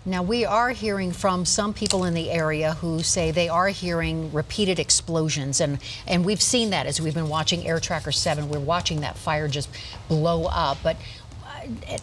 Now, we are hearing from some people in the area who say they are hearing repeated explosions, and we've seen that as we've been watching Air Tracker 7. We're watching that fire just blow up. But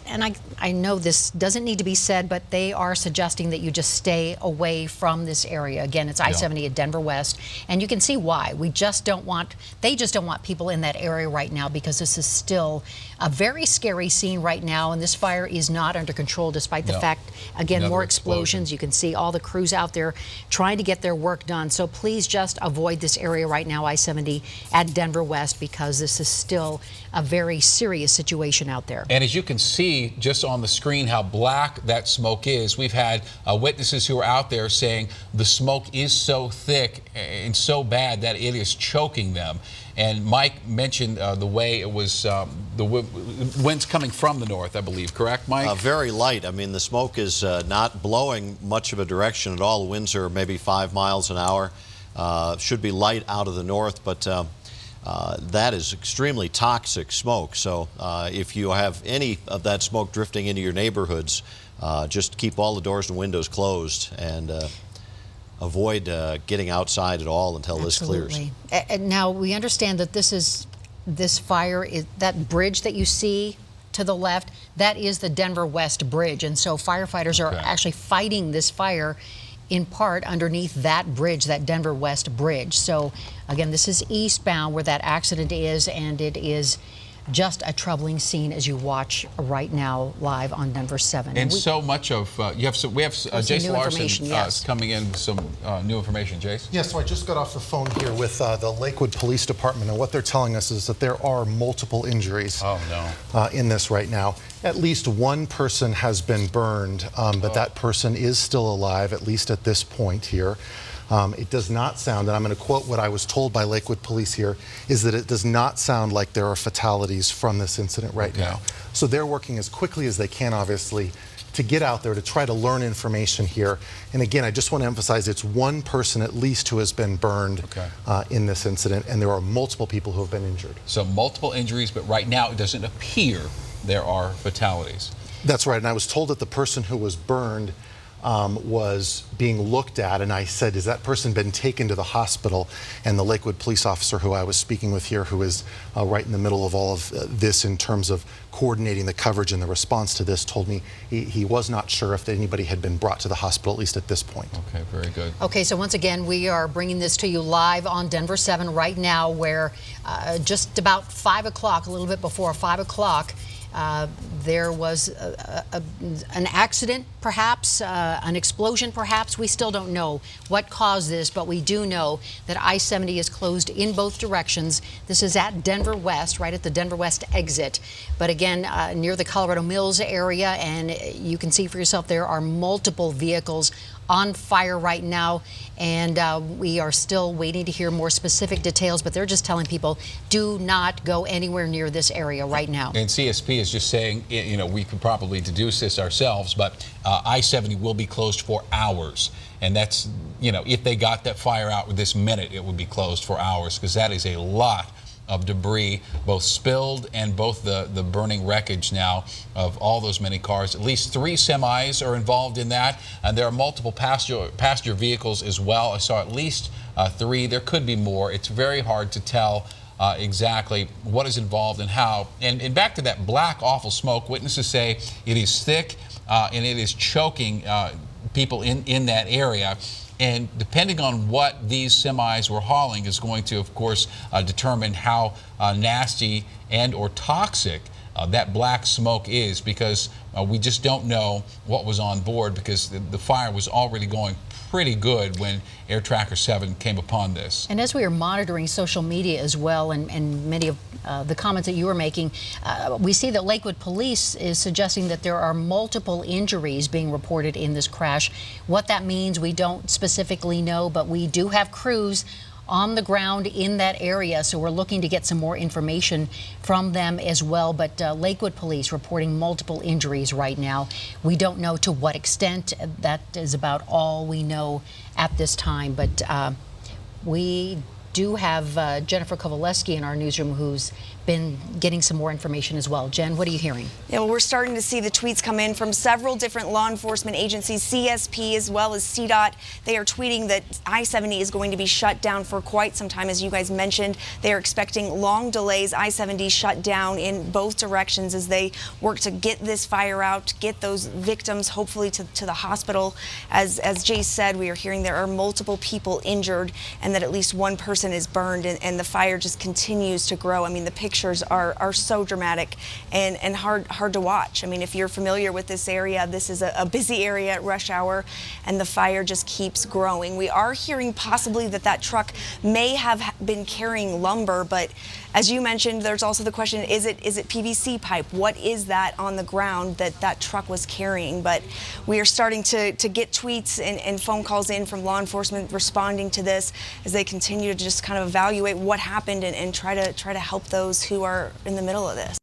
and I know this doesn't need to be said, but they are suggesting that you just stay away from this area. Again, it's I-70 at Denver West, and you can see why. They just don't want people in that area right now, because this is still a very scary scene right now, and this fire is not under control despite the fact, again, more explosions. You can see all the crews out there trying to get their work done. So please just avoid this area right now, I-70 at Denver West, because this is still a very serious situation out there. And as you can see just on the screen how black that smoke is, we've had witnesses who are out there saying the smoke is so thick and so bad that it is choking them. And Mike mentioned the way it was, the winds coming from the north, I believe, correct, Mike? Very light. I mean, the smoke is not blowing much of a direction at all. The winds are maybe 5 miles an hour. Should be light out of the north, but that is extremely toxic smoke. So if you have any of that smoke drifting into your neighborhoods, just keep all the doors and windows closed and avoid getting outside at all until this clears. And now we understand that this fire is that bridge that you see to the left. That is the Denver West Bridge, and so firefighters are actually fighting this fire in part underneath that bridge, that Denver West Bridge. So again, this is eastbound where that accident is, and it is just a troubling scene as you watch right now live on Denver 7. And so much of we have Jason Larson coming in with some new information. Jason? Yes, so I just got off the phone here with the Lakewood Police Department, and what they're telling us is that there are multiple injuries in this right now. At least one person has been burned, but that person is still alive, at least at this point here. It does not sound, and I'm going to quote what I was told by Lakewood Police here, is that it does not sound like there are fatalities from this incident right now. So they're working as quickly as they can, obviously, to get out there to try to learn information here. And again, I just want to emphasize it's one person at least who has been burned in this incident, and there are multiple people who have been injured. So multiple injuries, but right now it doesn't appear there are fatalities. That's right, and I was told that the person who was burned was being looked at, and I said, has that person been taken to the hospital? And the Lakewood police officer who I was speaking with here, who is right in the middle of all of this in terms of coordinating the coverage and the response to this, told me he was not sure if anybody had been brought to the hospital, at least at this point. Okay, very good. Okay, so once again, we are bringing this to you live on Denver 7 right now, where just about 5 o'clock, a little bit before 5 o'clock, there was an accident, perhaps, an explosion, perhaps. We still don't know what caused this, but we do know that I-70 is closed in both directions. This is at Denver West, right at the Denver West exit. But again, near the Colorado Mills area, and you can see for yourself there are multiple vehicles on fire right now, and we are still waiting to hear more specific details, but they're just telling people do not go anywhere near this area right now. And CSP is just saying, you know, we could probably deduce this ourselves, but I-70 will be closed for hours. And that's, you know, if they got that fire out this minute, it would be closed for hours, because that is a lot of debris, both spilled and both the burning wreckage now of all those many cars. At least 3 semis are involved in that, and there are multiple passenger vehicles as well. I saw at least 3. There could be more. It's very hard to tell exactly what is involved and how. And back to that black, awful smoke, witnesses say it is thick and it is choking people in that area. And depending on what these semis were hauling is going to, of course, determine how nasty and or toxic that black smoke is, because we just don't know what was on board, because the fire was already going pretty good when Air Tracker 7 came upon this. And as we are monitoring social media as well, and many of the comments that you were making, we see that Lakewood Police is suggesting that there are multiple injuries being reported in this crash. What that means, we don't specifically know, but we do have crews on the ground in that area, so we're looking to get some more information from them as well. But Lakewood Police reporting multiple injuries right now. We don't know to what extent. That is about all we know at this time. But we do have Jennifer Kowaleski in our newsroom, who's been getting some more information as well. Jen, what are you hearing? Yeah, well, we're starting to see the tweets come in from several different law enforcement agencies, CSP as well as CDOT. They are tweeting that I-70 is going to be shut down for quite some time. As you guys mentioned, they are expecting long delays. I-70 shut down in both directions as they work to get this fire out, get those victims hopefully to the hospital. As Jay said, we are hearing there are multiple people injured and that at least one person is burned, and the fire just continues to grow. I mean, the pictures are so dramatic and hard to watch. I mean, if you're familiar with this area, this is a busy area at rush hour, and the fire just keeps growing. We are hearing possibly that truck may have been carrying lumber, but as you mentioned, there's also the question, is it PVC pipe? What is that on the ground that truck was carrying? But we are starting to get tweets and phone calls in from law enforcement responding to this as they continue to just kind of evaluate what happened and try to help those who are in the middle of this.